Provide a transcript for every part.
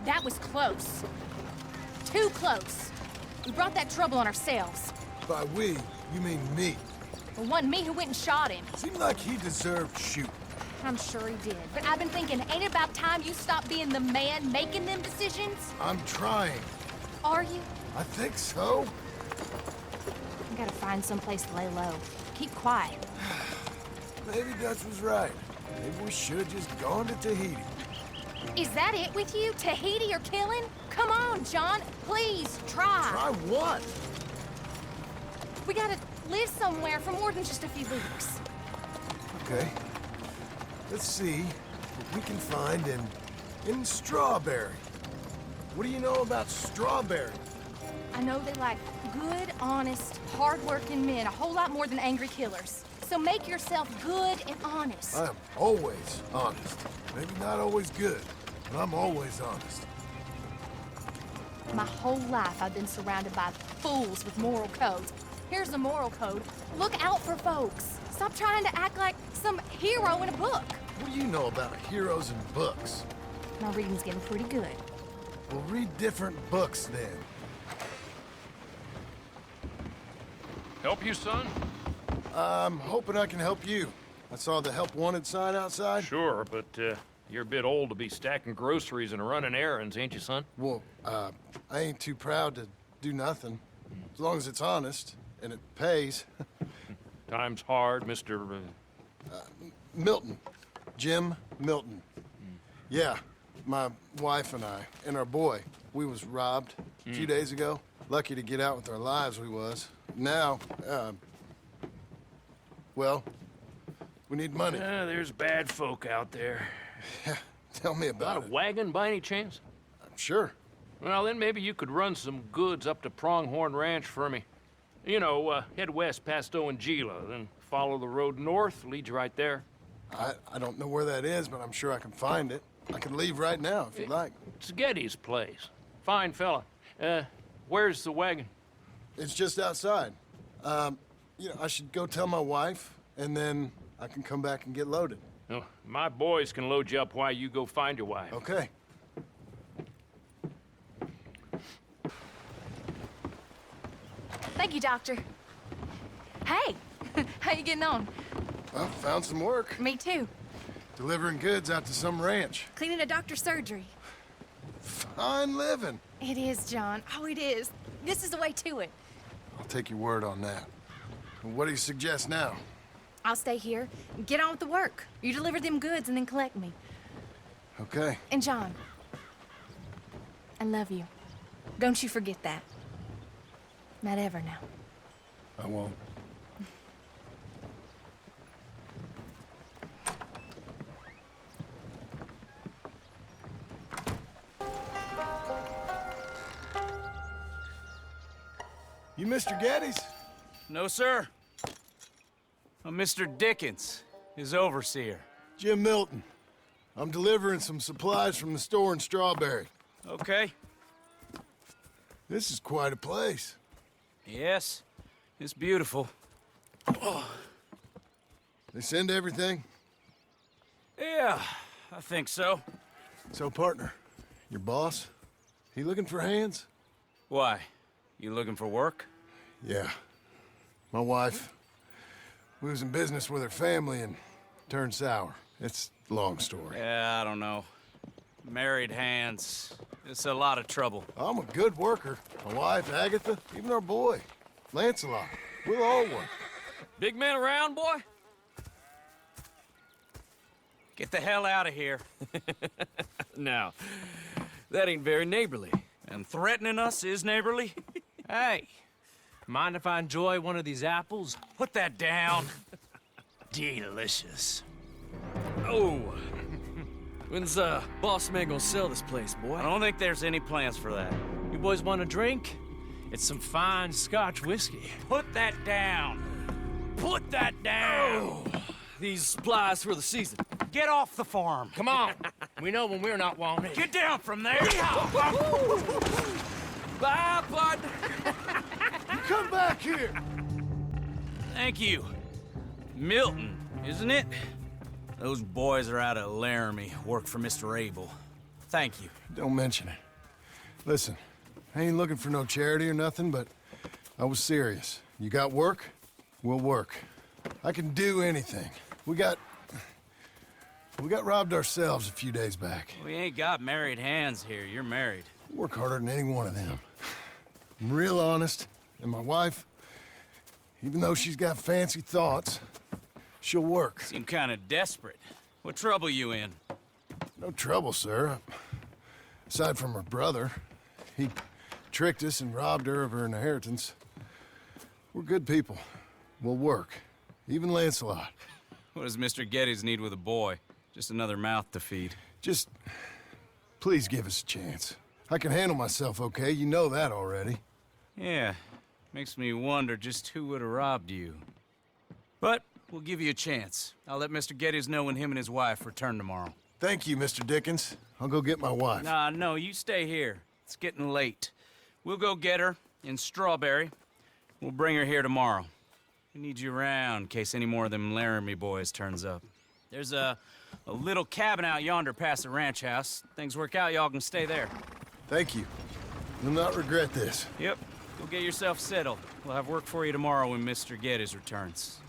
That was close. Too close. We brought that trouble on ourselves. By we, you mean me. It wasn't me who went and shot him. Seemed like he deserved shooting. I'm sure he did. But I've been thinking, ain't it about time you stop being the man making them decisions? I'm trying. Are you? I think so. I gotta find someplace to lay low. Keep quiet. Maybe Dutch was right. Maybe we should have just gone to Tahiti. Is that it with you? Tahiti or killing? Come on, John. Please, try. Try what? We gotta live somewhere for more than just a few weeks. Okay. Let's see what we can find in Strawberry. What do you know about Strawberry? I know they like good, honest, hard-working men a whole lot more than angry killers. So make yourself good and honest. I'm always honest. Maybe not always good, but I'm always honest. My whole life I've been surrounded by fools with moral codes. Here's the moral code. Look out for folks. Stop trying to act like some hero in a book. What do you know about heroes and books? My reading's getting pretty good. We'll read different books then. Help you, son? I'm hoping I can help you. I saw the help wanted sign outside. Sure, but you're a bit old to be stacking groceries and running errands, ain't you, son? Well, I ain't too proud to do nothing. As long as it's honest and it pays. Time's hard, Mr. Milton. Jim Milton. Yeah, my wife and I, and our boy, we was robbed a few days ago. Lucky to get out with our lives, we was. Now, well, we need money. There's bad folk out there. Yeah, tell me Got about a it. wagon by any chance? I'm sure. Well, then maybe you could run some goods up to Pronghorn Ranch for me. You know, head west past Owanjila, then follow the road north, leads you right there. I don't know where that is, but I'm sure I can find it. I can leave right now if you'd like. It's Getty's place. Fine fella. Where's the wagon? It's just outside. You know, I should go tell my wife, and then I can come back and get loaded. Oh, my boys can load you up while you go find your wife. Okay. Thank you, Doctor. Hey, how you getting on? Well, found some work. Me too. Delivering goods out to some ranch. Cleaning a doctor's surgery. Fine living. It is, John. Oh, it is. This is the way to it. I'll take your word on that. What do you suggest now? I'll stay here and get on with the work. You deliver them goods and then collect me. Okay. And John, I love you. Don't you forget that. Not ever now. I won't. You Mr. Geddes? No, sir. I'm Mr. Dickens, his overseer. Jim Milton. I'm delivering some supplies from the store in Strawberry. Okay. This is quite a place. Yes, it's beautiful. They send everything? Yeah, I think so. So, partner, your boss, he looking for hands? Why? You looking for work? Yeah. My wife, we was in business with her family and turned sour. It's a long story. Yeah, I don't know. Married hands. It's a lot of trouble. I'm a good worker. My wife, Agatha, even our boy, Lancelot. We'll all work. Big man around, boy? Get the hell out of here. Now, that ain't very neighborly. And threatening us is neighborly? Hey, mind if I enjoy one of these apples? Put that down. Delicious. Oh, when's boss man gonna sell this place, boy? I don't think there's any plans for that. You boys want a drink? It's some fine Scotch whiskey. Put that down. Put that down. Oh, these supplies for the season. Get off the farm. Come on, we know when we're not wanted. Get down from there. Bye, bud. You come back here! Thank you. Milton, isn't it? Those boys are out of Laramie, work for Mr. Abel. Thank you. Don't mention it. Listen, I ain't looking for no charity or nothing, but I was serious. You got work? We'll work. I can do anything. We got robbed ourselves a few days back. We ain't got married hands here. You're married. Work harder than any one of them. I'm real honest, and my wife, even though she's got fancy thoughts, she'll work. Seem kind of desperate. What trouble you in? No trouble, sir. Aside from her brother, he tricked us and robbed her of her inheritance. We're good people. We'll work. Even Lancelot. What does Mr. Geddes need with a boy? Just another mouth to feed. Just, please give us a chance. I can handle myself okay, you know that already. Yeah, makes me wonder just who would have robbed you. But we'll give you a chance. I'll let Mr. Geddes know when him and his wife return tomorrow. Thank you, Mr. Dickens. I'll go get my wife. Nah, no, you stay here. It's getting late. We'll go get her in Strawberry. We'll bring her here tomorrow. We need you around in case any more of them Laramie boys turns up. There's a little cabin out yonder past the ranch house. Things work out, y'all can stay there. Thank you. You'll not regret this. Yep. Go get yourself settled. We'll have work for you tomorrow when Mr. Geddes returns.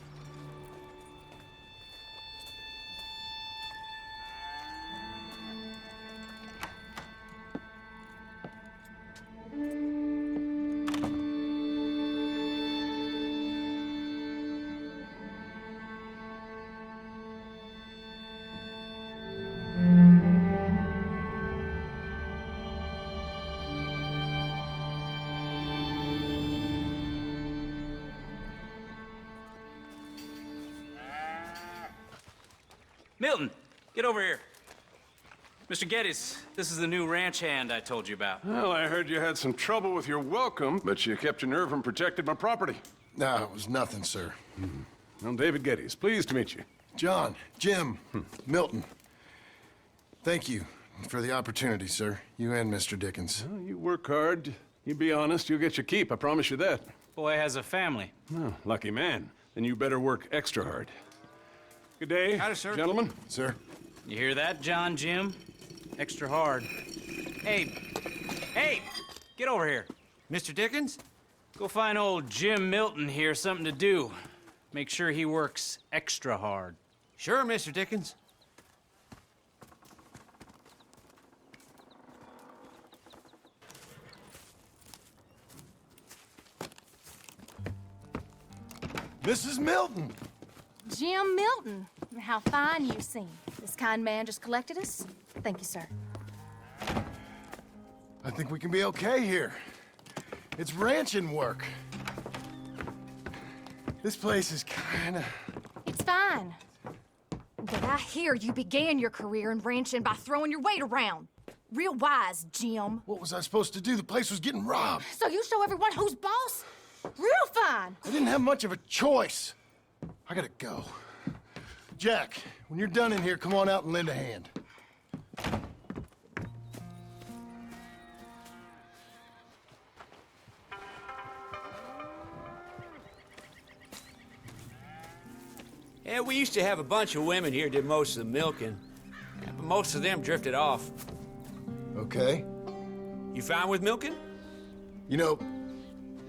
Milton, get over here. Mr. Geddes, this is the new ranch hand I told you about. Well, I heard you had some trouble with your welcome, but you kept your nerve and protected my property. No, it was nothing, sir. I'm David Geddes. Pleased to meet you. John, Jim, Milton. Thank you for the opportunity, sir. You and Mr. Dickens. Well, you work hard. You be honest, you'll get your keep. I promise you that. Boy has a family. Oh, lucky man. Then you better work extra hard. Good day, Howdy, sir. gentlemen. Sir? You hear that, John, Jim? Extra hard. Hey, get over here. Mr. Dickens? Go find old Jim Milton here something to do. Make sure he works extra hard. Sure, Mr. Dickens. Mrs. Milton! Jim Milton. How fine you seem. This kind man just collected us. Thank you, sir. I think we can be okay here. It's ranching work. This place is kinda... It's fine. But I hear you began your career in ranching by throwing your weight around. Real wise, Jim. What was I supposed to do? The place was getting robbed. So you show everyone who's boss? Real fine. I didn't have much of a choice. I gotta go. Jack, when you're done in here, come on out and lend a hand. Yeah, we used to have a bunch of women here did most of the milking. Yeah, but most of them drifted off. Okay. You fine with milking? You know,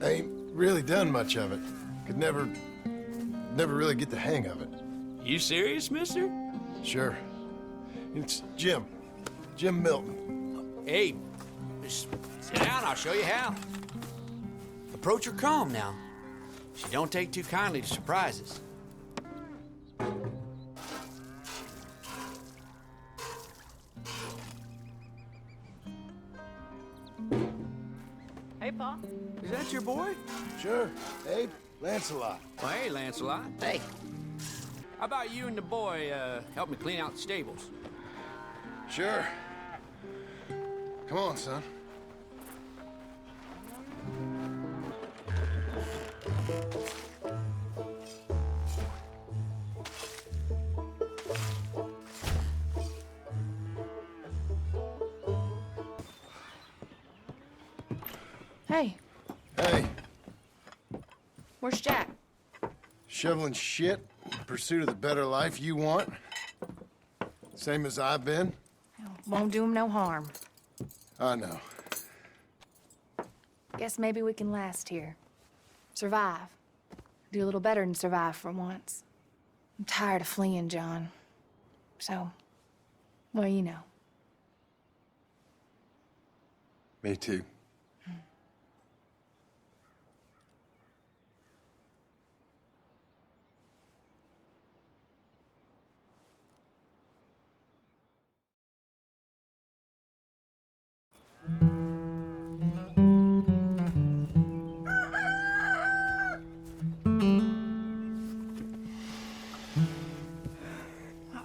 I ain't really done much of it. Could never really get the hang of it. You serious, mister? Sure. It's Jim. Jim Milton. Hey, just sit down, I'll show you how. Approach her calm now. She don't take too kindly to surprises. Hey, Pa. Is that your boy? Sure. Abe, Lancelot. Well, hey, Lancelot. Hey. How about you and the boy help me clean out the stables? Sure. Come on, son. Hey, Hey, where's Jack? shoveling shit in pursuit of the better life you want? Same as I've been? Oh, Won't do him no harm. I know. Guess maybe we can last here. Survive. Do a little better than survive for once. I'm tired of fleeing, John. So, well, you know. Me too.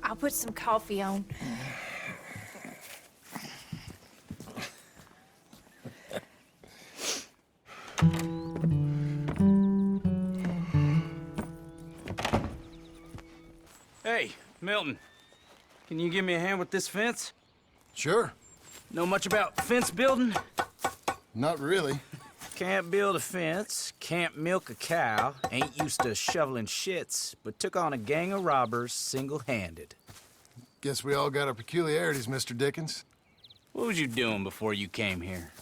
I'll put some coffee on. Hey, Milton. Can you give me a hand with this fence? Sure. Know much about fence building? Not really. Can't build a fence, can't milk a cow, ain't used to shoveling shits, but took on a gang of robbers single-handed. Guess we all got our peculiarities, Mr. Dickens. What was you doing before you came here?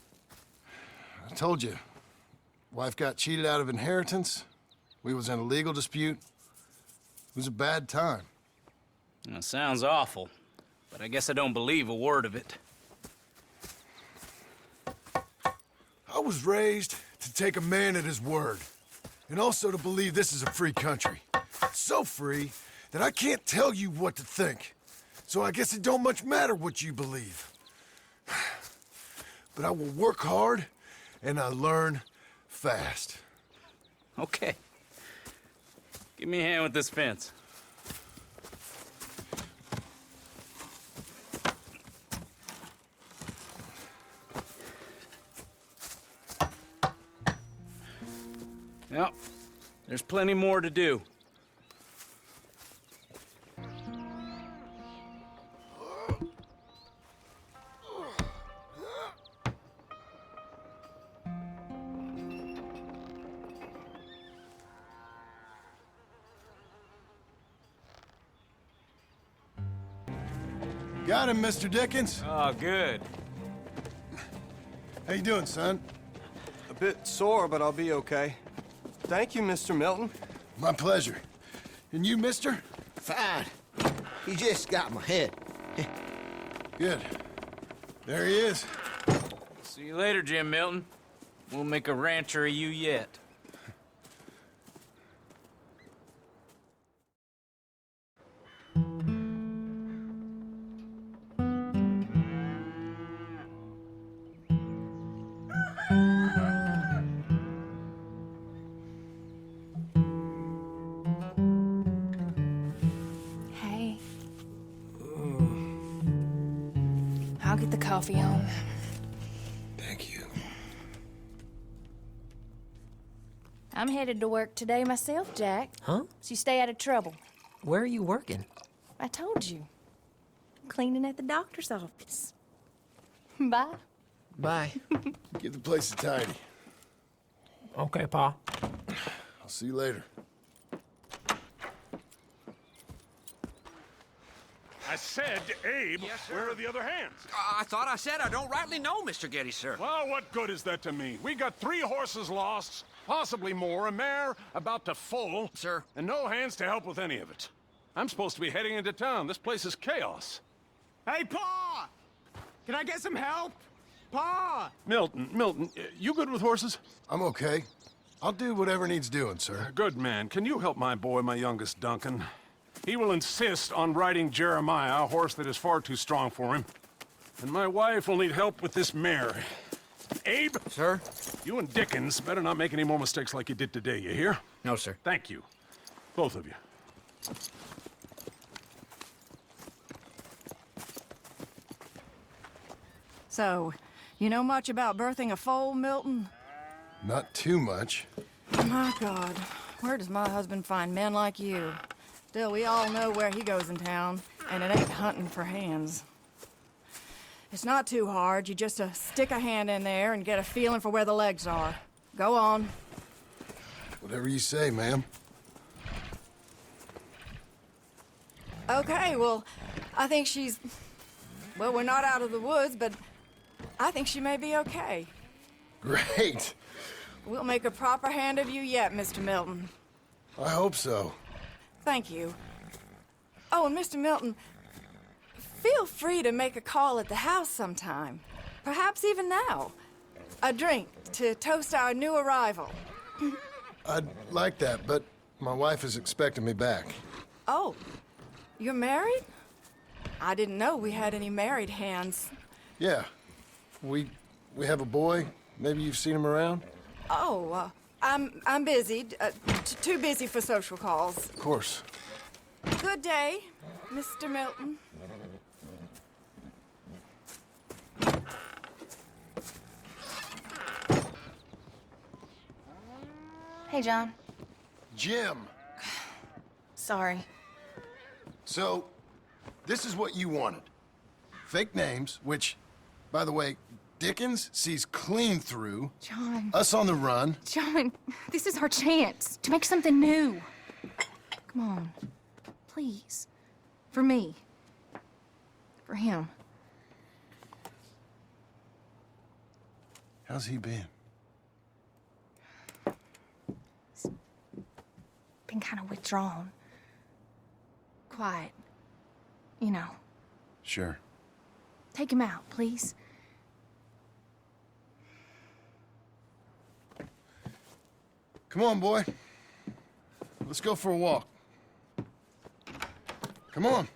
I told you. Wife got cheated out of inheritance. We was in a legal dispute. It was a bad time. That sounds awful, but I guess I don't believe a word of it. I was raised to take a man at his word, and also to believe this is a free country. So free that I can't tell you what to think. So I guess it don't much matter what you believe. But I will work hard, and I learn fast. Okay. Give me a hand with this fence. Yep, there's plenty more to do. Got him, Mr. Dickens. Oh, good. How you doing, son? A bit sore, but I'll be okay. Thank you, Mr. Milton. My pleasure. And you, mister? Fine. He just got my head. Good. There he is. See you later, Jim Milton. We'll make a rancher of you yet. Hey. I'll get the coffee on. Thank you. I'm headed to work today myself, Jack. Huh? So you stay out of trouble. Where are you working? I told you. Cleaning at the doctor's office. Bye. Bye. Get the place tidy. Okay, Pa. I'll see you later. I said, Abe, where are the other hands? I thought I said I don't rightly know, Mr. Getty, sir. Well, what good is that to me? We got 3 horses lost, possibly more, a mare about to foal. Sir. And no hands to help with any of it. I'm supposed to be heading into town. This place is chaos. Hey, Pa! Can I get some help? Pa! Milton, you good with horses? I'm okay. I'll do whatever needs doing, sir. Good man. Can you help my boy, my youngest Duncan? He will insist on riding Jeremiah, a horse that is far too strong for him. And my wife will need help with this mare. Abe? Sir? You and Dickens better not make any more mistakes like you did today, you hear? No, sir. Thank you. Both of you. So, you know much about birthing a foal, Milton? Not too much. My God, where does my husband find men like you? Still, we all know where he goes in town, and it ain't hunting for hands. It's not too hard. You just stick a hand in there and get a feeling for where the legs are. Go on. Whatever you say, ma'am. Okay, well, I think she's Well, we're not out of the woods, but I think she may be okay. Great. We'll make a proper hand of you yet, Mr. Milton. I hope so. Thank you. Oh, and Mr. Milton, feel free to make a call at the house sometime. Perhaps even now. A drink to toast our new arrival. I'd like that, but my wife is expecting me back. Oh, you're married? I didn't know we had any married hands. Yeah. We have a boy. Maybe you've seen him around? Oh, I'm busy. Too busy for social calls. Of course. Good day, Mr. Milton. Hey, John. Jim! Sorry. So, this is what you wanted. Fake names, which, by the way, Dickens sees clean through. John. Us on the run. John, this is our chance to make something new. Come on. Please. For me. For him. How's he been? Been kind of withdrawn. Quiet. You know. Sure. Take him out, please. Come on, boy. Let's go for a walk. Come on.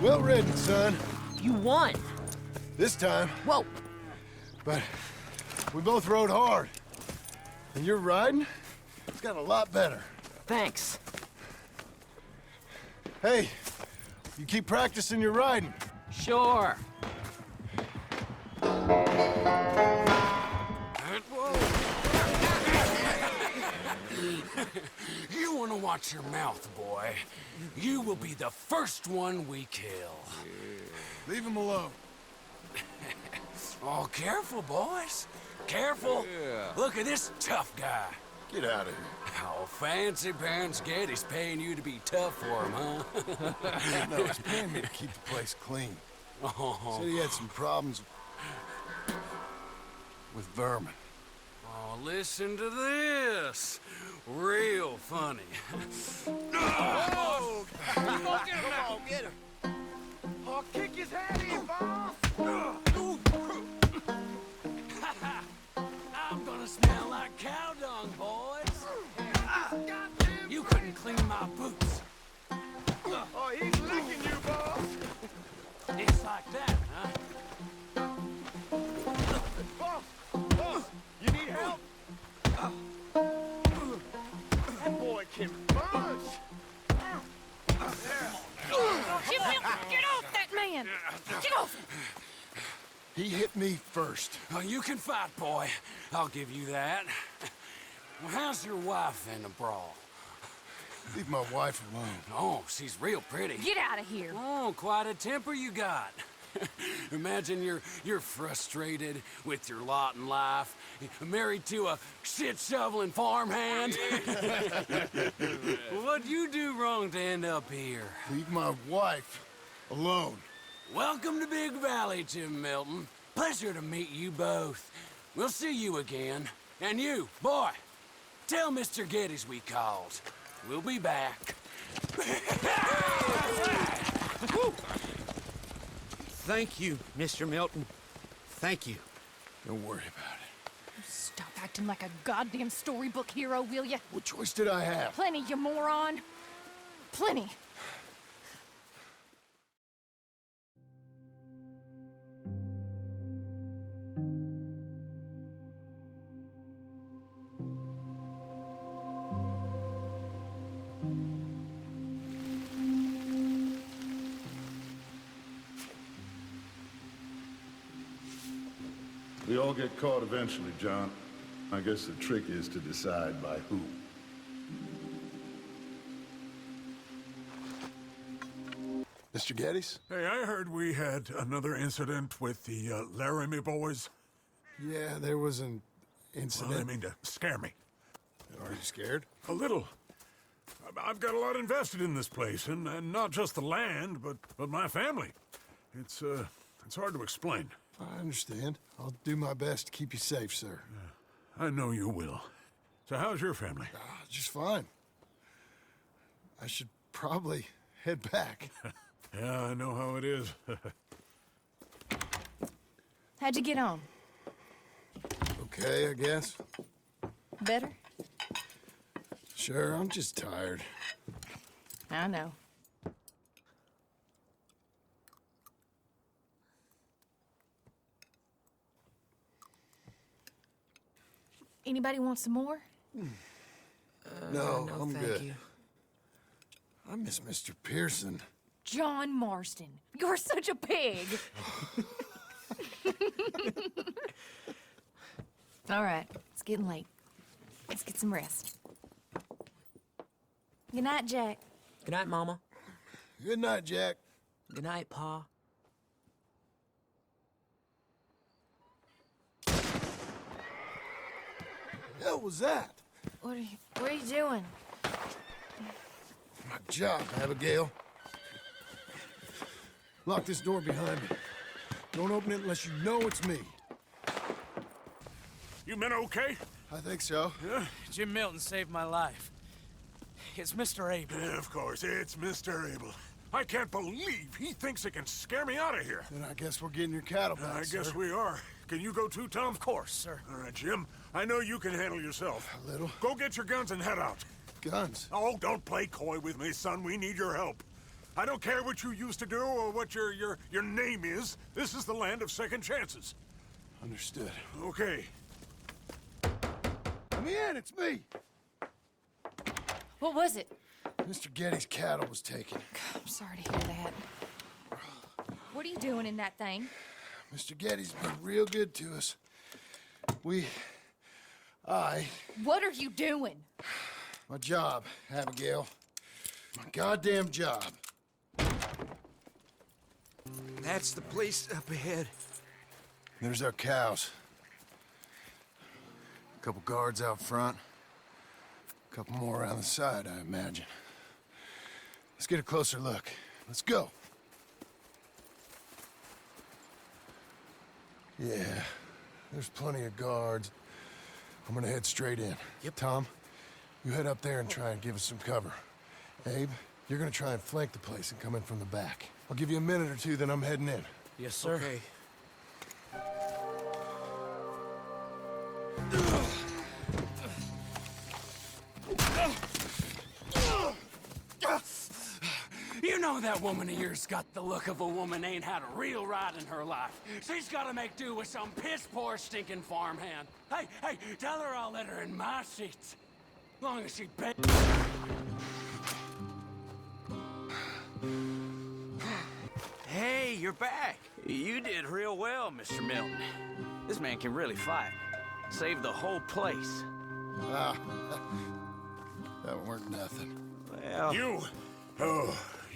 Well ridden, son. You won. This time. Whoa. But we both rode hard. And your riding, it's got a lot better. Thanks. Hey, you keep practicing your riding. Sure. You want to watch your mouth, boy. You will be the first one we kill. Leave him alone. Oh, careful, boys. Careful. Look at this tough guy. Get out of here. Oh, fancy pants Getty's paying you to be tough for him, huh? No, he's paying me to keep the place clean. Said he had some problems with vermin. Oh, listen to this. Real funny. Oh, come on, get her. I'll kick his head in, boss. I'm gonna smell like cow dung, boys. You couldn't clean my boots. Oh, he's licking you, boss. It's like that, huh? Boss, you need help? That boy can punch. Get off that man! Get off him! He hit me first. Oh, you can fight, boy. I'll give you that. Well, how's your wife in the brawl? Leave my wife alone. Oh, she's real pretty. Get out of here! Oh, quite a temper you got. Imagine you're frustrated with your lot in life, married to a shit-shoveling farmhand. What'd you do wrong to end up here? Leave my wife alone. Welcome to Big Valley, Jim Milton. Pleasure to meet you both. We'll see you again. And you, boy, tell Mr. Geddes we called. We'll be back. Thank you, Mr. Milton. Thank you. Don't worry about it. Stop acting like a goddamn storybook hero, will ya? What choice did I have? Plenty, you moron. Plenty. We all get caught eventually, John. I guess the trick is to decide by who. Mr. Geddes? Hey, I heard we had another incident with the Laramie boys. Yeah, there was an incident. Well, I mean to scare me. Are you scared? A little. I've got a lot invested in this place, and not just the land, but my family. It's hard to explain. I understand. I'll do my best to keep you safe, sir. I know you will. So how's your family? Just fine. I should probably head back. Yeah, I know how it is. How'd you get on? Okay, I guess. Better? Sure, I'm just tired. I know. Anybody want some more? No, no, I'm thank good. you. I miss Mr. Pearson. John Marston, you're such a pig. All right, it's getting late. Let's get some rest. Good night, Jack. Good night, Mama. Good night, Jack. Good night, Pa. Hell was that? What are you doing? My job, Abigail. Lock this door behind me. Don't open it unless you know it's me. You men okay? I think so. Yeah? Jim Milton saved my life. It's Mr. Abel. Yeah, of course, it's Mr. Abel. I can't believe he thinks it can scare me out of here. Then I guess we're getting your cattle back, I guess sir. we are. Can you go too, Tom? Of course, sir. All right, Jim. I know you can handle yourself. A little. Go get your guns and head out. Guns? Oh, don't play coy with me, son. We need your help. I don't care what you used to do or what your name is. This is the land of second chances. Understood. Okay. Let me in, it's me. What was it? Mr. Geddes' cattle was taken. I'm sorry to hear that. What are you doing in that thing? Mr. Geddes been real good to us. What are you doing? My job, Abigail. My goddamn job. That's the place up ahead. There's our cows. A couple guards out front. A couple more around the side, I imagine. Let's get a closer look. Let's go. Yeah, there's plenty of guards. I'm gonna head straight in. Yep. Tom, you head up there and try and give us some cover. Abe, you're gonna try and flank the place and come in from the back. I'll give you a minute or two, then I'm heading in. Yes, sir. Okay. You know that woman of yours got the look of a woman ain't had a real ride in her life. She's gotta make do with some piss-poor stinking farmhand. Hey, tell her I'll let her in my seats. Long as she bet. Hey, you're back. You did real well, Mr. Milton. This man can really fight. Saved the whole place. Ah, that weren't nothing. Well...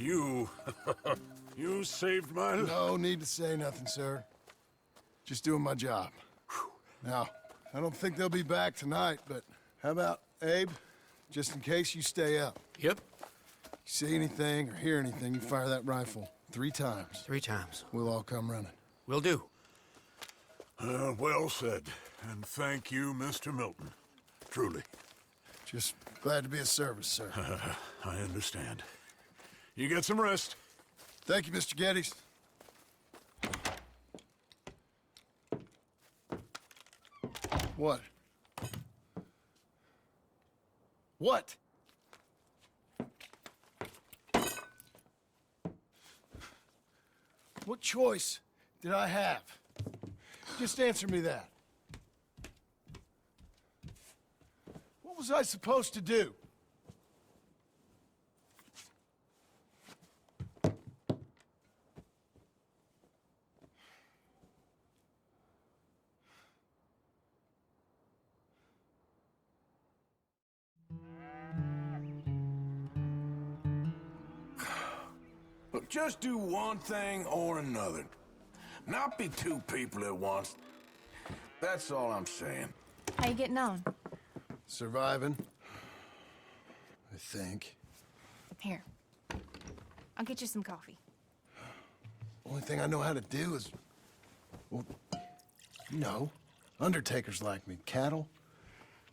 You saved my life. No need to say nothing, sir. Just doing my job. Now, I don't think they'll be back tonight, but how about, Abe? Just in case you stay up. Yep. You see anything or hear anything, you fire that rifle 3 times. 3 times. We'll all come running. Will do. Well said. And thank you, Mr. Milton. Truly. Just glad to be of service, sir. I understand. You get some rest. Thank you, Mr. Geddes. What? What? What choice did I have? Just answer me that. What was I supposed to do? Just do one thing or another. Not be two people at once. That's all I'm saying. How you getting on? Surviving. I think. Here. I'll get you some coffee. Only thing I know how to do is... Well, you know, undertakers like me. Cattle,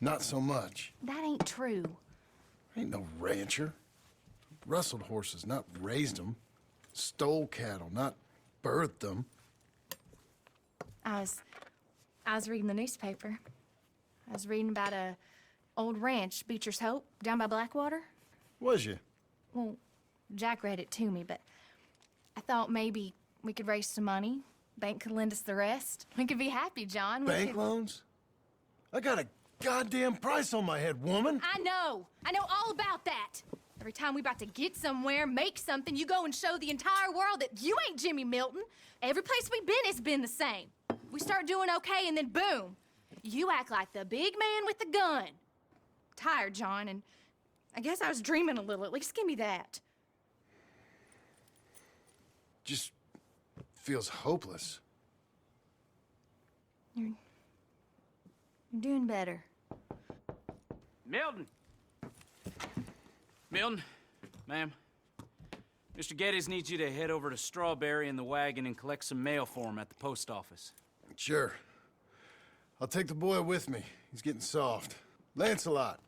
not so much. That ain't true. I ain't no rancher. Rustled horses, not raised them. Stole cattle, not birthed them. I was reading the newspaper. I was reading about a old ranch, Beecher's Hope, down by Blackwater. Was you? Well, Jack read it to me, but I thought maybe we could raise some money. Bank could lend us the rest. We could be happy, John. Bank loans? I got a goddamn price on my head, woman. I know all about that. Every time we about to get somewhere, make something, you go and show the entire world that you ain't Jimmy Milton. Every place we've been has been the same. We start doing okay, and then boom, you act like the big man with the gun. Tired, John, and I guess I was dreaming a little. At least give me that. Just feels hopeless. You're doing better. Milton! Milton, ma'am. Mr. Geddes needs you to head over to Strawberry in the wagon and collect some mail for him at the post office. Sure. I'll take the boy with me. He's getting soft. Lancelot.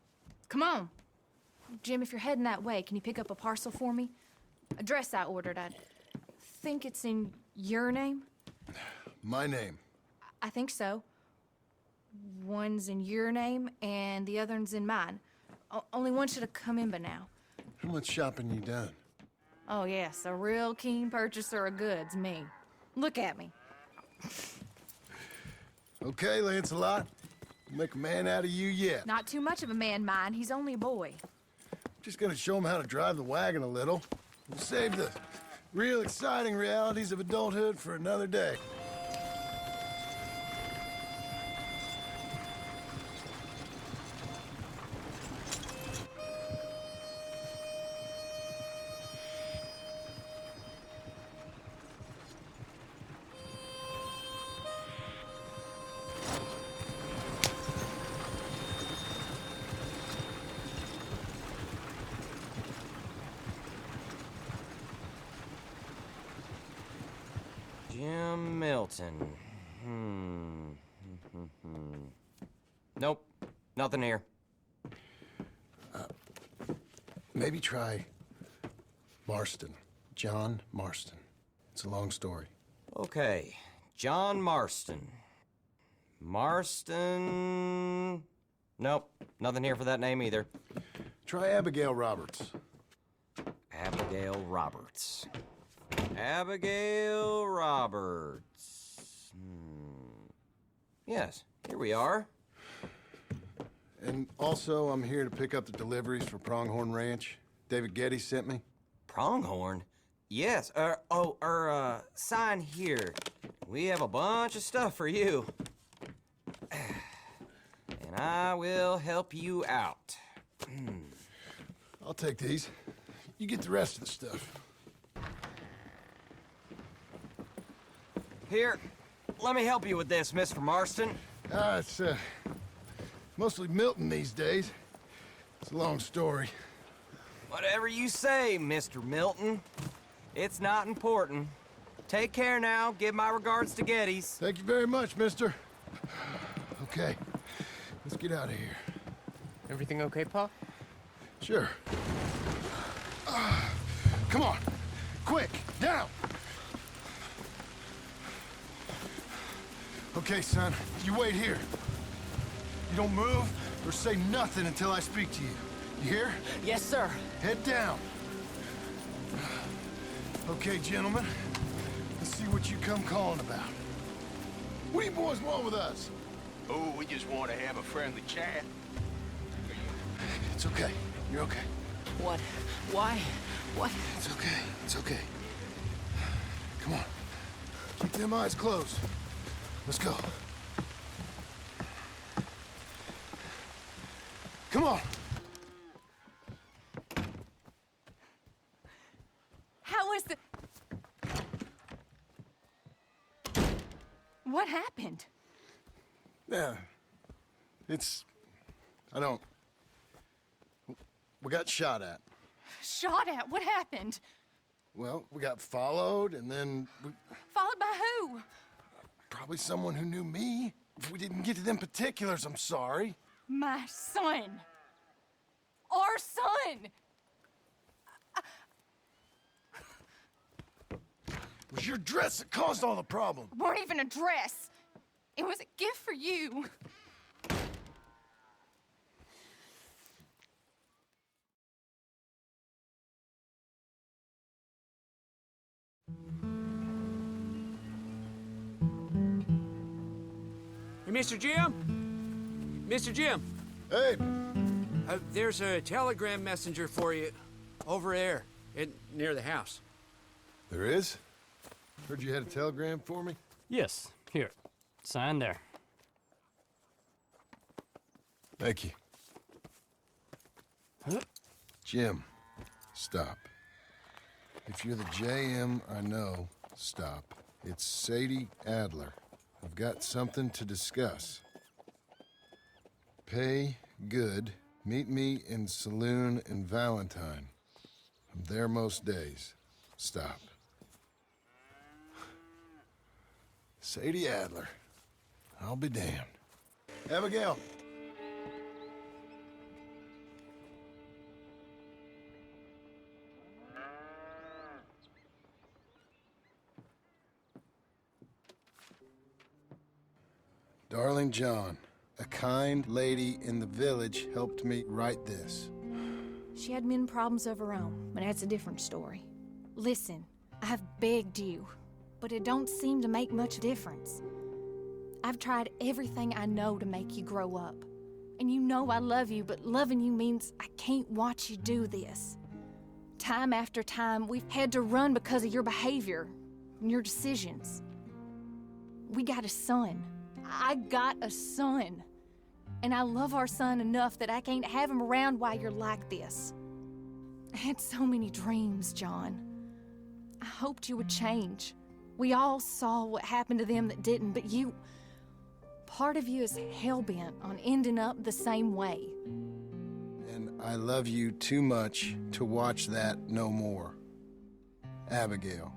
Come on. Jim, if you're heading that way, can you pick up a parcel for me? A dress I ordered. I think it's in your name? My name. I think so. One's in your name, and the other one's in mine. Only one should have come in by now. How much shopping you done? Oh, yes, a real keen purchaser of goods, me. Look at me. Okay, Lancelot. Make a man out of you yet. Not too much of a man, mine. He's only a boy. Just gonna show him how to drive the wagon a little. We'll save the real exciting realities of adulthood for another day. Jim Milton. Nope, nothing here. Maybe try Marston. John Marston. It's a long story. Okay, John Marston. Marston... Nope, nothing here for that name either. Try Abigail Roberts. Abigail Roberts. Abigail Roberts. Yes, here we are. And also, I'm here to pick up the deliveries for Pronghorn Ranch. David Geddes sent me. Pronghorn? Yes, sign here. We have a bunch of stuff for you. And I will help you out. I'll take these. You get the rest of the stuff. Here, let me help you with this, Mr. Marston. It's mostly Milton these days. It's a long story. Whatever you say, Mr. Milton. It's not important. Take care now. Give my regards to Geddes. Thank you very much, mister. Okay, let's get out of here. Everything okay, Pa? Sure. Come on, quick, down! Okay, son, you wait here. You don't move or say nothing until I speak to you. You hear? Yes, sir. Head down. Okay, gentlemen, let's see what you come calling about. What do you boys want with us? Oh, we just want to have a friendly chat. It's okay. You're okay. What? Why? What? It's okay. It's okay. Come on. Keep them eyes closed. Let's go. Come on. How was the... What happened? Yeah. We got shot at. Shot at? What happened? Well, we got followed, and then Followed by who? probably someone who knew me. If we didn't get to them particulars, I'm sorry. My son. Our son. It was your dress that caused all the problem. It weren't even a dress. It was a gift for you. Hey, Mr. Jim? Mr. Jim? Hey! There's a telegram messenger for you over there, near the house. There is? Heard you had a telegram for me? Yes. Here. Sign there. Thank you. Jim, stop. If you're the JM I know, stop. It's Sadie Adler. I've got something to discuss. Pay good. Meet me in Saloon in Valentine. I'm there most days. Stop. Sadie Adler. I'll be damned. Abigail. Darling John, a kind lady in the village helped me write this. She had men problems of her own, but that's a different story. Listen, I've begged you, but it don't seem to make much difference. I've tried everything I know to make you grow up. And you know I love you, but loving you means I can't watch you do this. Time after time, we've had to run because of your behavior and your decisions. We got a son. I got a son. And I love our son enough that I can't have him around while you're like this. I had so many dreams, John. I hoped you would change. We all saw what happened to them that didn't, but you... Part of you is hell-bent on ending up the same way. And I love you too much to watch that no more. Abigail.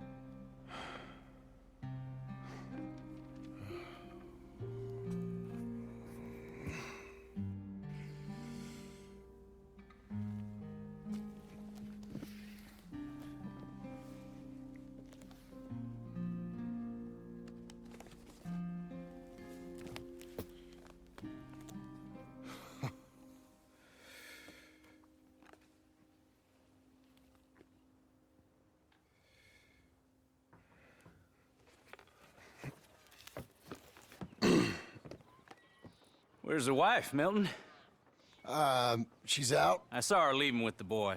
Where's the wife, Milton? She's out. I saw her leaving with the boy.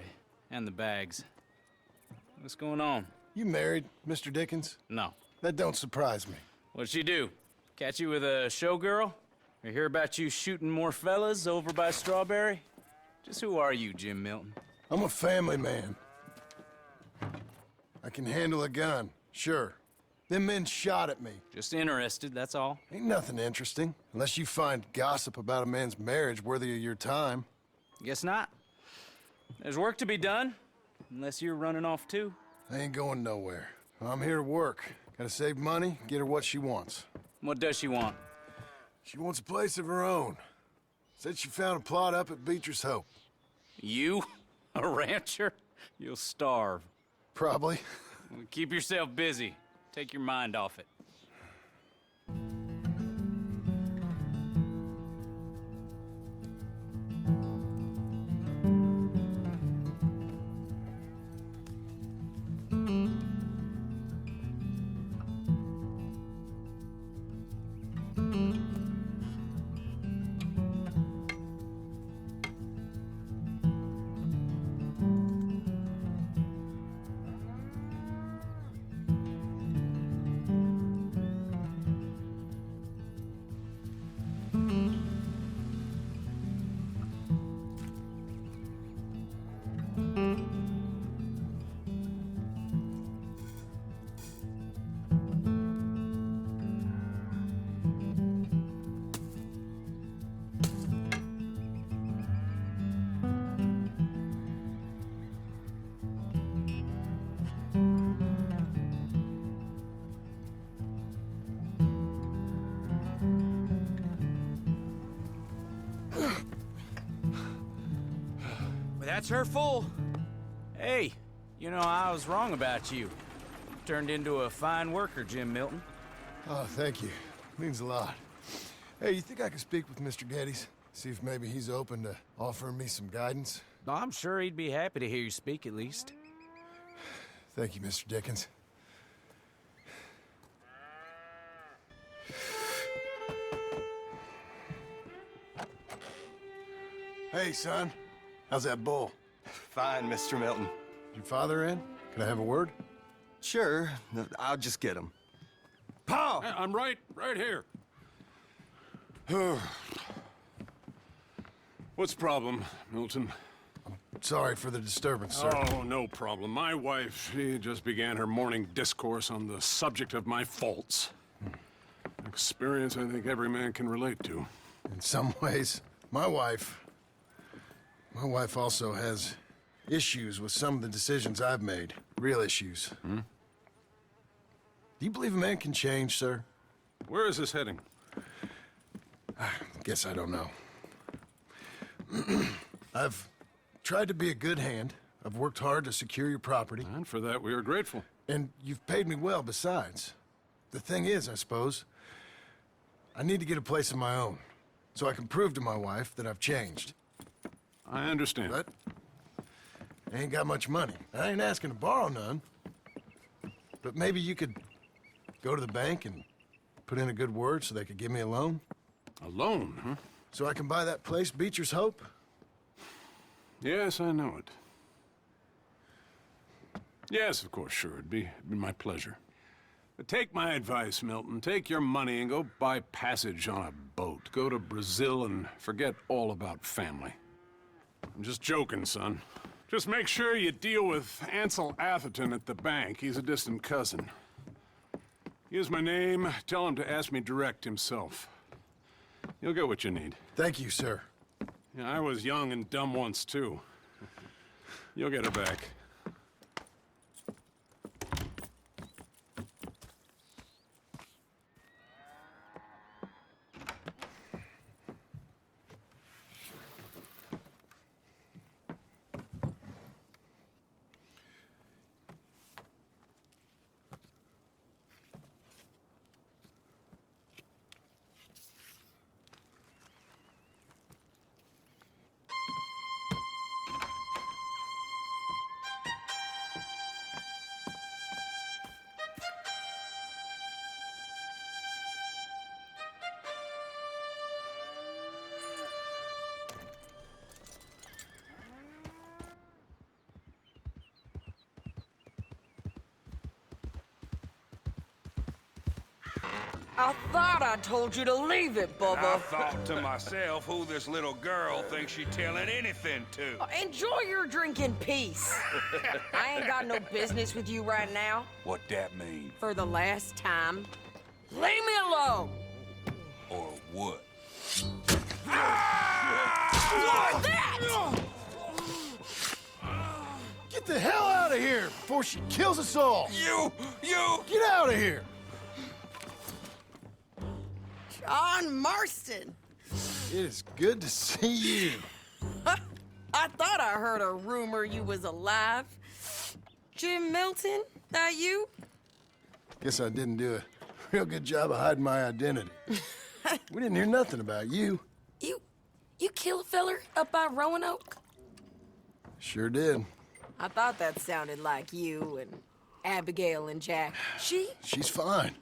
And the bags. What's going on? You married, Mr. Dickens? No. That don't surprise me. What'd she do? Catch you with a showgirl? Or hear about you shooting more fellas over by Strawberry? Just who are you, Jim Milton? I'm a family man. I can handle a gun, sure. Them men shot at me. Just interested, that's all. Ain't nothing interesting, unless you find gossip about a man's marriage worthy of your time. Guess not. There's work to be done, unless you're running off too. I ain't going nowhere. I'm here to work. Gotta save money, get her what she wants. What does she want? She wants a place of her own. Said she found a plot up at Beecher's Hope. You? A rancher? You'll starve. Probably. Well, keep yourself busy. Take your mind off it. That's her full. Hey, you know, I was wrong about you. Turned into a fine worker, Jim Milton. Oh, thank you. Means a lot. Hey, you think I could speak with Mr. Geddes? See if maybe he's open to offering me some guidance? I'm sure he'd be happy to hear you speak, at least. Thank you, Mr. Dickens. Hey, son. How's that bull? Fine, Mr. Milton. Your father in? Can I have a word? Sure. I'll just get him. Pa! I'm right here. What's the problem, Milton? Sorry for the disturbance, sir. Oh, no problem. My wife, she just began her morning discourse on the subject of my faults. Experience I think every man can relate to. In some ways, my wife also has issues with some of the decisions I've made. Real issues. Hmm? Do you believe a man can change, sir? Where is this heading? I guess I don't know. I've tried to be a good hand. I've worked hard to secure your property. And for that, we are grateful. And you've paid me well, besides. The thing is, I suppose, I need to get a place of my own, so I can prove to my wife that I've changed. I understand. But I ain't got much money. I ain't asking to borrow none. But maybe you could go to the bank and put in a good word so they could give me a loan? A loan, huh? So I can buy that place, Beecher's Hope? Yes, I know it. Yes, of course, sure. It'd be my pleasure. But take my advice, Milton. Take your money and go buy passage on a boat. Go to Brazil and forget all about family. I'm just joking, son. Just make sure you deal with Ansel Atherton at the bank. He's a distant cousin. Here's my name. Tell him to ask me direct himself. You'll get what you need. Thank you, sir. Yeah, I was young and dumb once, too. You'll get it back. I thought I told you to leave it, Bubba. I thought to myself who this little girl thinks she's telling anything to. Enjoy your drink in peace. I ain't got no business with you right now. What that mean? For the last time, leave me alone. Or what? What's that? Get the hell out of here before she kills us all! You! Get out of here! John Marston. It is good to see you. I thought I heard a rumor you was alive. Jim Milton, that you? Guess I didn't do a real good job of hiding my identity. We didn't hear nothing about you. You kill a feller up by Roanoke? Sure did. I thought that sounded like you and Abigail and Jack. She's fine.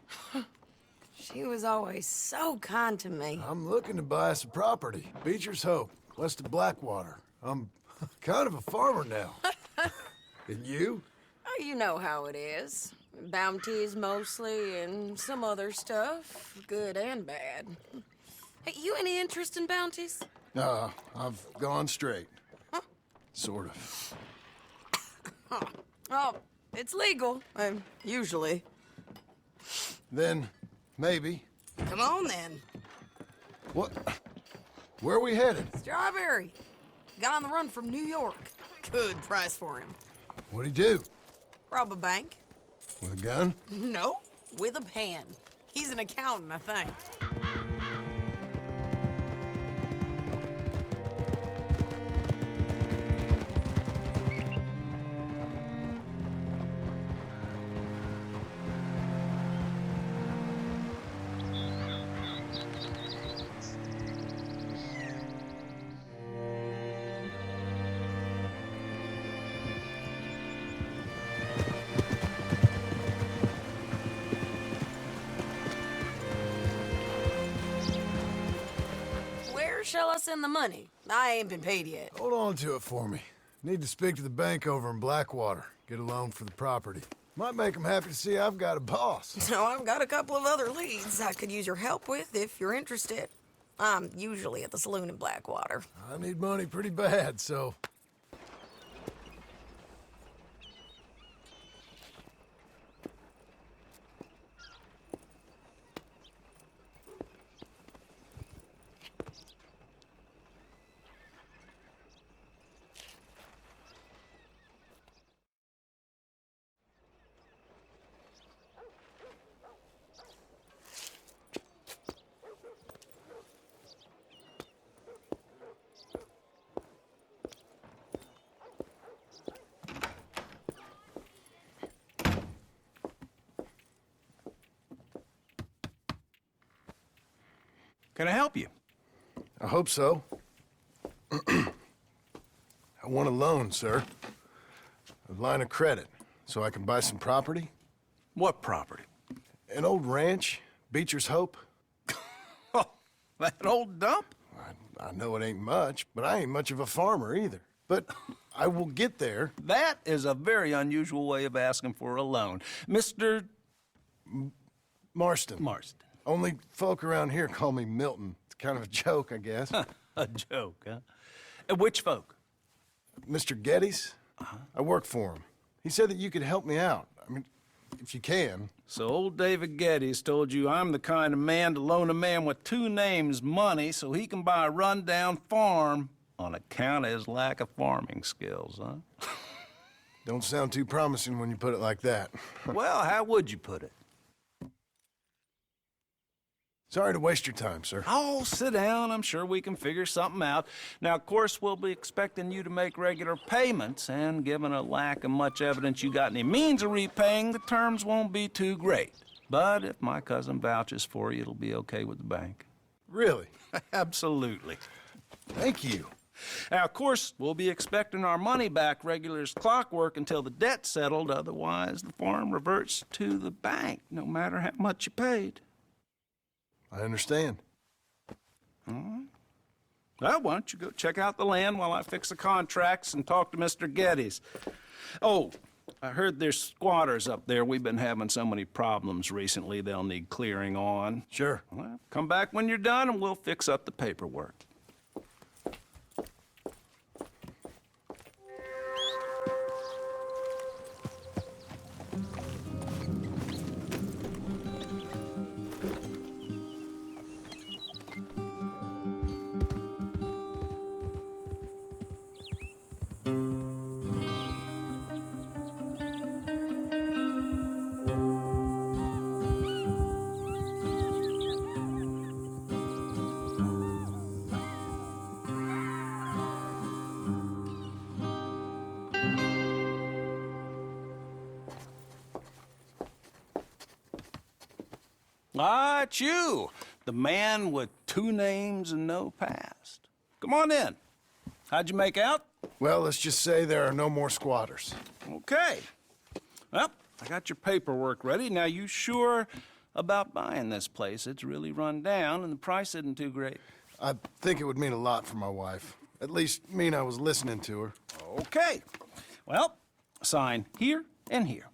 She was always so kind to me. I'm looking to buy us a property. Beecher's Hope, west of Blackwater. I'm kind of a farmer now. And you? Oh, you know how it is. Bounties mostly, and some other stuff, good and bad. Hey, you any interest in bounties? I've gone straight. Sort of. Oh, it's legal, usually. Then, maybe. Come on, then. What? Where are we headed? Strawberry. Got on the run from New York. Good price for him. What'd he do? Rob a bank. With a gun? No, with a pen. He's an accountant, I think. shell us in the money. I ain't been paid yet. Hold on to it for me. Need to speak to the bank over in Blackwater. Get a loan for the property. Might make them happy to see I've got a boss. So I've got a couple of other leads I could use your help with if you're interested. I'm usually at the saloon in Blackwater. I need money pretty bad, so... Can I help you? I hope so. I want a loan, sir. A line of credit, so I can buy some property. What property? An old ranch, Beecher's Hope. Oh, that old dump? I know it ain't much, but I ain't much of a farmer either. But I will get there. That is a very unusual way of asking for a loan. Mr. Marston. Marston. Only folk around here call me Milton. It's kind of a joke, I guess. A joke, huh? Which folk? Mr. Geddes. I work for him. He said that you could help me out. I mean, if you can. So old David Geddes told you I'm the kind of man to loan a man with two names money so he can buy a rundown farm on account of his lack of farming skills, huh? Don't sound too promising when you put it like that. Well, how would you put it? Sorry to waste your time, sir. Oh, sit down. I'm sure we can figure something out. Now, of course, we'll be expecting you to make regular payments, and given a lack of much evidence you got any means of repaying, the terms won't be too great. But if my cousin vouches for you, it'll be okay with the bank. Really? Absolutely. Thank you. Now, of course, we'll be expecting our money back regular as clockwork until the debt's settled. Otherwise, the farm reverts to the bank, no matter how much you paid. I understand. All right. Well, why don't you go check out the land while I fix the contracts and talk to Mr. Geddes. Oh, I heard there's squatters up there. We've been having so many problems recently, they'll need clearing on. Sure. Well, come back when you're done and we'll fix up the paperwork. Ah, it's you, the man with two names and no past. Come on in. How'd you make out? Well, let's just say there are no more squatters. Okay. Well, I got your paperwork ready. Now, you sure about buying this place? It's really run down, and the price isn't too great. I think it would mean a lot for my wife. At least mean I was listening to her. Okay. Well, sign here and here.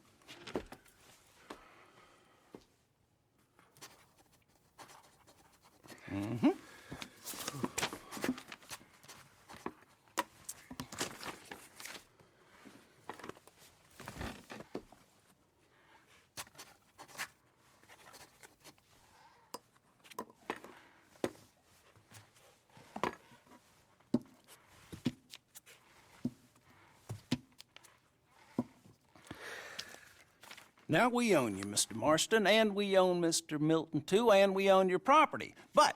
Mm-hmm. Now, we own you, Mr. Marston, and we own Mr. Milton, too, and we own your property. But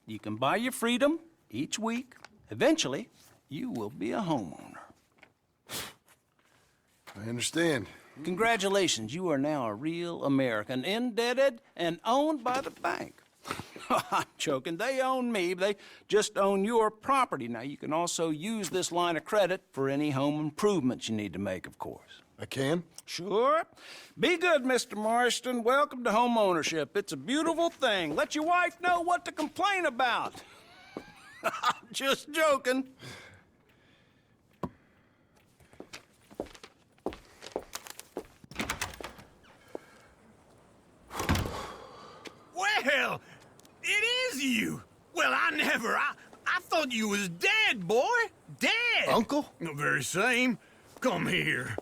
you can buy your freedom each week. Eventually, you will be a homeowner. I understand. Congratulations, you are now a real American, indebted and owned by the bank. I'm joking. They own me. They just own your property. Now, you can also use this line of credit for any home improvements you need to make, of course. I can? Sure. Be good, Mr. Marston. Welcome to home ownership. It's a beautiful thing. Let your wife know what to complain about. Just joking. Well, it is you. Well, I thought you was dead, boy. Dead. Uncle? The very same. Come here.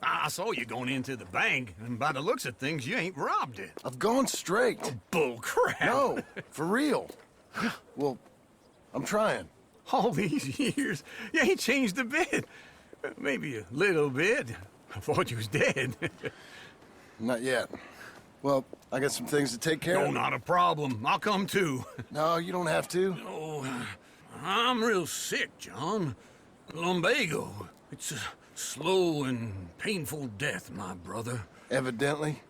I saw you going into the bank, and by the looks of things, you ain't robbed it. I've gone straight. Oh, bull crap. No, for real. Well, I'm trying. All these years, you ain't changed a bit. Maybe a little bit. I thought you was dead. Not yet. Well, I got some things to take care of. No, not a problem. I'll come too. No, you don't have to. Oh, I'm real sick, John. Lumbago. It's a slow and painful death, my brother. Evidently.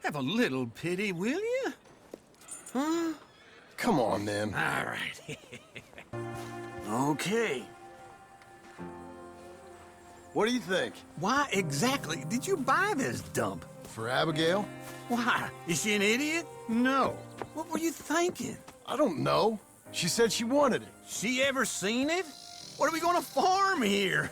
Have a little pity, will you? Huh? Come on, then. All right. Okay. What do you think? Why exactly did you buy this dump? For Abigail? Why? Is she an idiot? No. What were you thinking? I don't know. She said she wanted it. She ever seen it? What are we gonna farm here?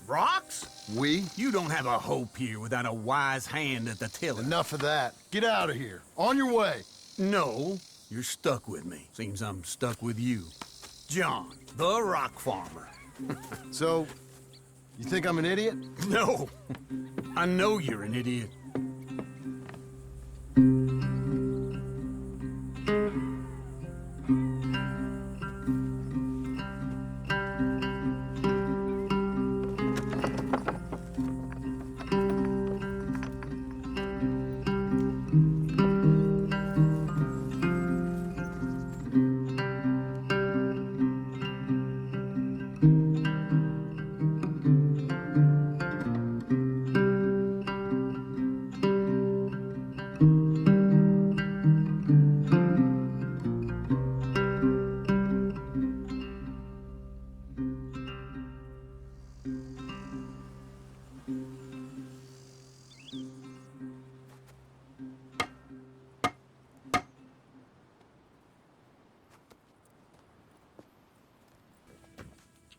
Rocks? We? You don't have a hope here without a wise hand at the tiller. Enough of that. Get out of here. On your way. No, you're stuck with me. Seems I'm stuck with you. John, the rock farmer. So, you think I'm an idiot? No. I know you're an idiot.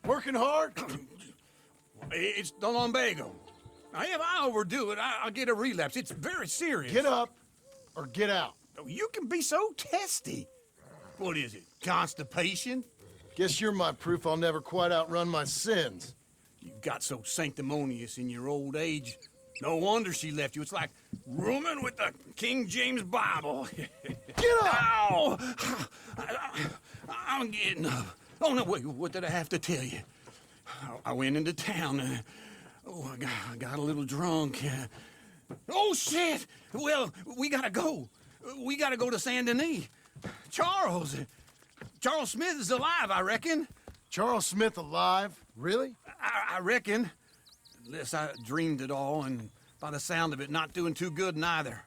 Working hard? It's the lumbago. Now, if I overdo it, I'll get a relapse. It's very serious. Get up or get out. You can be so testy. What is it, constipation? Guess you're my proof I'll never quite outrun my sins. You got so sanctimonious in your old age. No wonder she left you. It's like rooming with the King James Bible. Get up! Ow! I'm getting up. Oh, no, wait, what did I have to tell you? I went into town. I got a little drunk. Oh, shit! Well, we gotta go. We gotta go to Saint Denis. Charles Smith is alive, I reckon. Charles Smith alive? Really? I reckon. Unless I dreamed it all, and by the sound of it, not doing too good neither.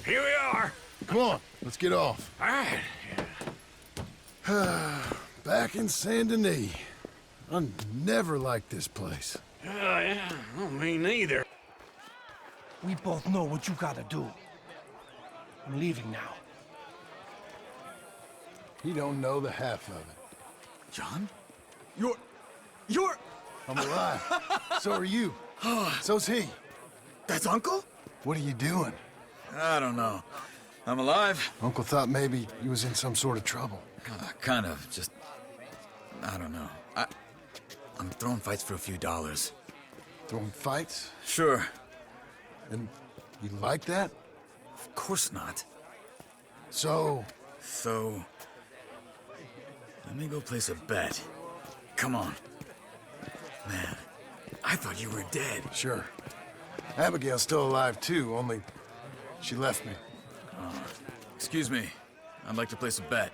Here we are. Come on, let's get off. All right. Back in Saint Denis. I never liked this place. Yeah, well, me neither. We both know what you gotta do. I'm leaving now. He don't know the half of it. John? You're... I'm alive. So are you. So's he. That's Uncle? What are you doing? I don't know. I'm alive. Uncle thought maybe he was in some sort of trouble. Kind of. Just... I don't know. I'm throwing fights for a few dollars. Throwing fights? Sure. And you like that? Of course not. So, let me go place a bet. Come on. Man, I thought you were dead. Sure. Abigail's still alive, too, only she left me. Excuse me. I'd like to place a bet.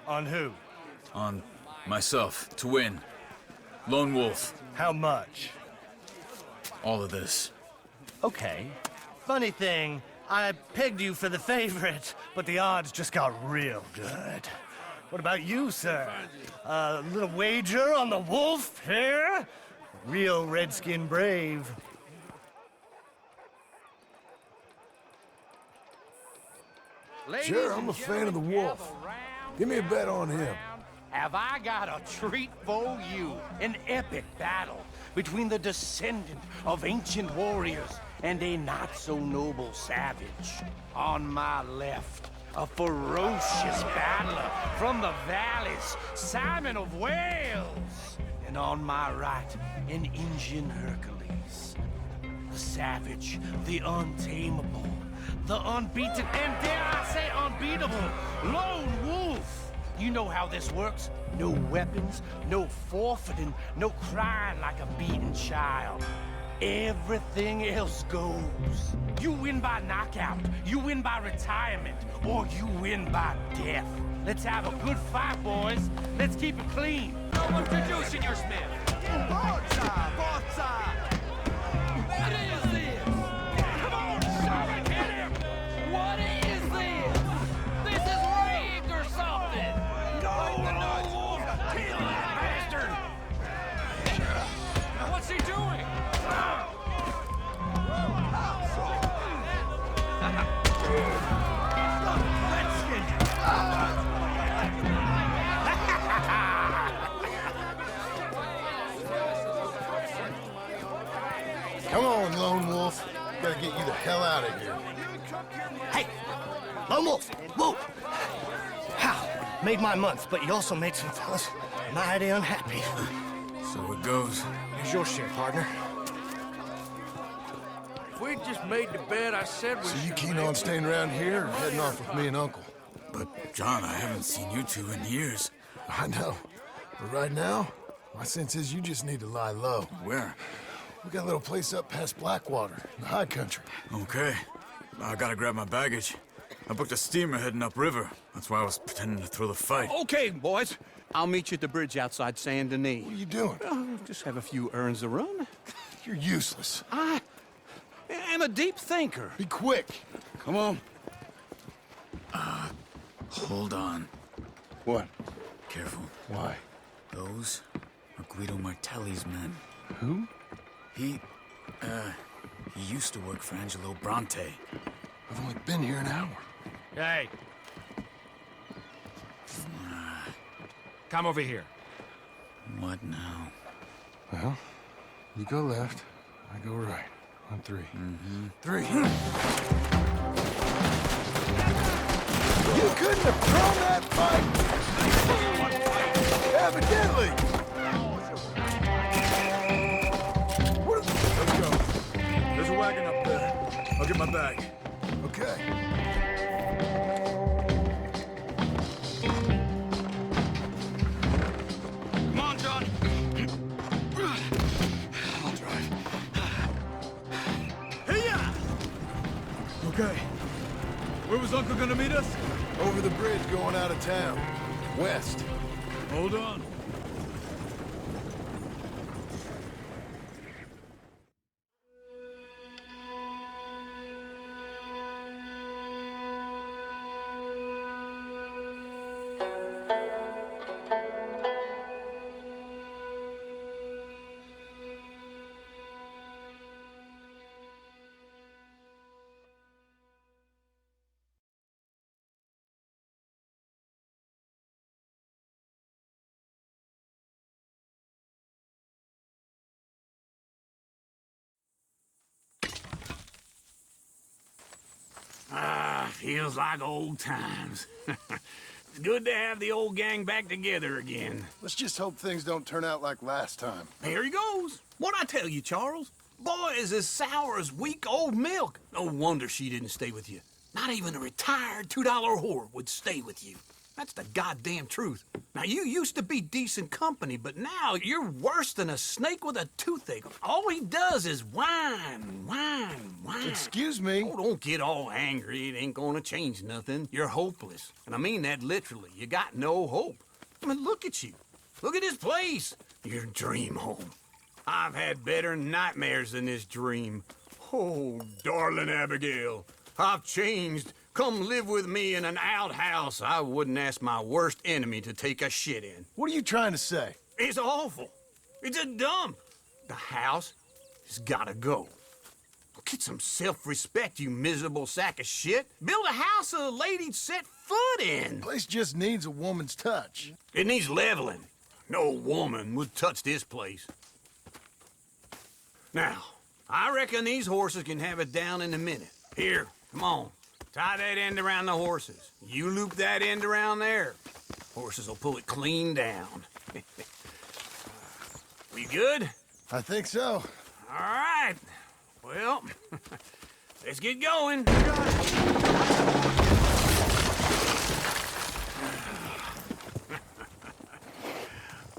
On who? On myself, to win. Lone Wolf. How much? All of this. Okay. Funny thing, I pegged you for the favorite, but the odds just got real good. What about you, sir? A little wager on the wolf here? Real redskin brave. Sure, I'm a fan of the wolf. Give me a bet on him. Have I got a treat for you? An epic battle between the descendant of ancient warriors and a not-so-noble savage. On my left, a ferocious battler from the valleys, Simon of Wales. And on my right, an Indian Hercules. The savage, the untamable, the unbeaten, and dare I say unbeatable, lone wolf. You know how this works. No weapons, no forfeiting, no crying like a beaten child. Everything else goes. You win by knockout, you win by retirement, or you win by death. Let's have a good fight, boys. Let's keep it clean. No one to do, Senor Smith. Forza! Forza! What is this? Come on, Sonic, hit him! What is this? This is rigged or something! No! Kill that bastard! What's he doing? Come on, Lone Wolf. Gotta get you the hell out of here. Hey! Lone Wolf! Whoa! How? Made my month, but you also made some fellas mighty unhappy. So it goes. Here's your share, partner. If we just made the bed, I said we So you keen on staying around here or heading off with me and Uncle? But, John, I haven't seen you two in years. I know. But right now, my sense is you just need to lie low. Where? We got a little place up past Blackwater, in the high country. Okay. I gotta grab my baggage. I booked a steamer heading upriver. That's why I was pretending to throw the fight. Okay, boys. I'll meet you at the bridge outside Saint Denis. What are you doing? Just have a few errands to run. You're useless. I am a deep thinker. Be quick. Come on. Hold on. What? Careful. Why? Those are Guido Martelli's men. Who? He used to work for Angelo Bronte. I've only been here an hour. Hey. Come over here. What now? Well, you go left, I go right. On three. Mm-hmm. 3. You couldn't have thrown that fight! Evidently! Let's go. There's a wagon up there. I'll get my bag. Okay. Come on, John. I'll drive. Hey-ya! Okay. Where was Uncle gonna meet us? Over the bridge going out of town. West. Hold on. Feels like old times. It's good to have the old gang back together again. Let's just hope things don't turn out like last time. Here he goes. What'd I tell you, Charles? Boy is as sour as weak old milk. No wonder she didn't stay with you. Not even a retired $2 whore would stay with you. That's the goddamn truth. Now, you used to be decent company, but now you're worse than a snake with a toothache. All he does is whine, whine, whine. Excuse me? Oh, don't get all angry. It ain't gonna change nothing. You're hopeless. And I mean that literally. You got no hope. I mean, look at you. Look at this place. Your dream home. I've had better nightmares than this dream. Oh, darling Abigail, I've changed. Come live with me in an outhouse I wouldn't ask my worst enemy to take a shit in. What are you trying to say? It's awful. It's a dump. The house has gotta go. Get some self-respect, you miserable sack of shit. Build a house a lady'd set foot in. The place just needs a woman's touch. It needs leveling. No woman would touch this place. Now, I reckon these horses can have it down in a minute. Here, come on. Tie that end around the horses. You loop that end around there. Horses will pull it clean down. We good? I think so. All right. Well, let's get going.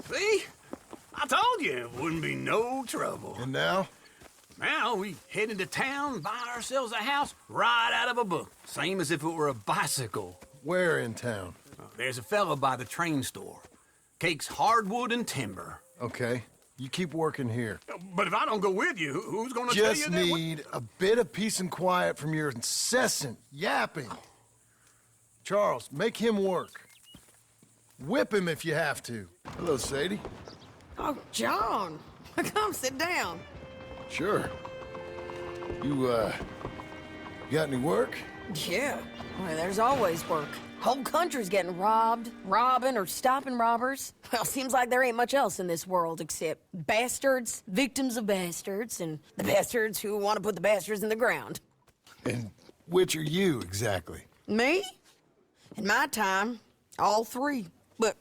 See? I told you it wouldn't be no trouble. And now? Now we head into town, buy ourselves a house right out of a book. Same as if it were a bicycle. Where in town? There's a fella by the train store. Cakes hardwood and timber. Okay. You keep working here. But if I don't go with you, who's gonna tell you Just that? need a bit of peace and quiet from your incessant yapping. Charles, make him work. Whip him if you have to. Hello, Sadie. Oh, John. Come sit down. Sure. You got any work? Yeah. Well, there's always work. Whole country's getting robbed, robbing, or stopping robbers. Well, seems like there ain't much else in this world except bastards, victims of bastards, and the bastards who want to put the bastards in the ground. And which are you, exactly? Me? In my time, all three. But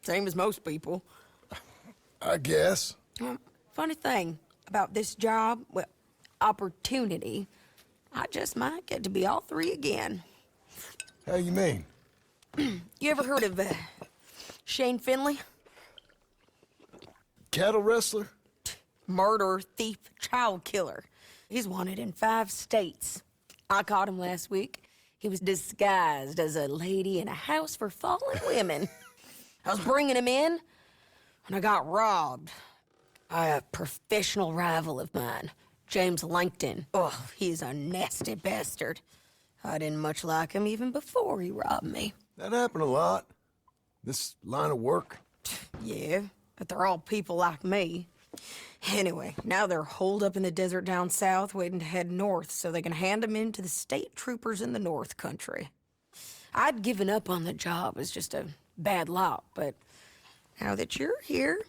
same as most people. I guess. Funny thing about this job, well, opportunity, I just might get to be all three again. How you mean? You ever heard of Shane Finley? Cattle wrestler? Murderer, thief, child killer. He's wanted in 5 states. I caught him last week. He was disguised as a lady in a house for fallen women. I was bringing him in, and I got robbed by a professional rival of mine, James Langton. Oh, he's a nasty bastard. I didn't much like him even before he robbed me. That happened a lot. This line of work. Yeah, but they're all people like me. Anyway, now they're holed up in the desert down south, waiting to head north so they can hand them in to the state troopers in the north country. I'd given up on the job as just a bad lot, but now that you're here,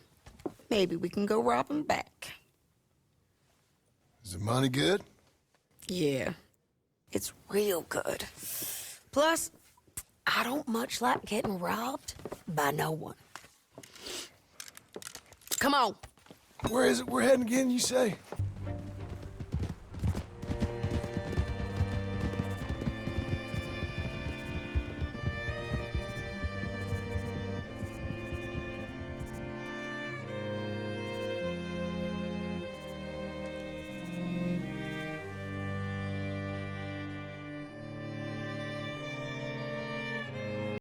maybe we can go rob them back. Is the money good? Yeah, it's real good. Plus, I don't much like getting robbed by no one. Come on. Where is it we're heading again, you say?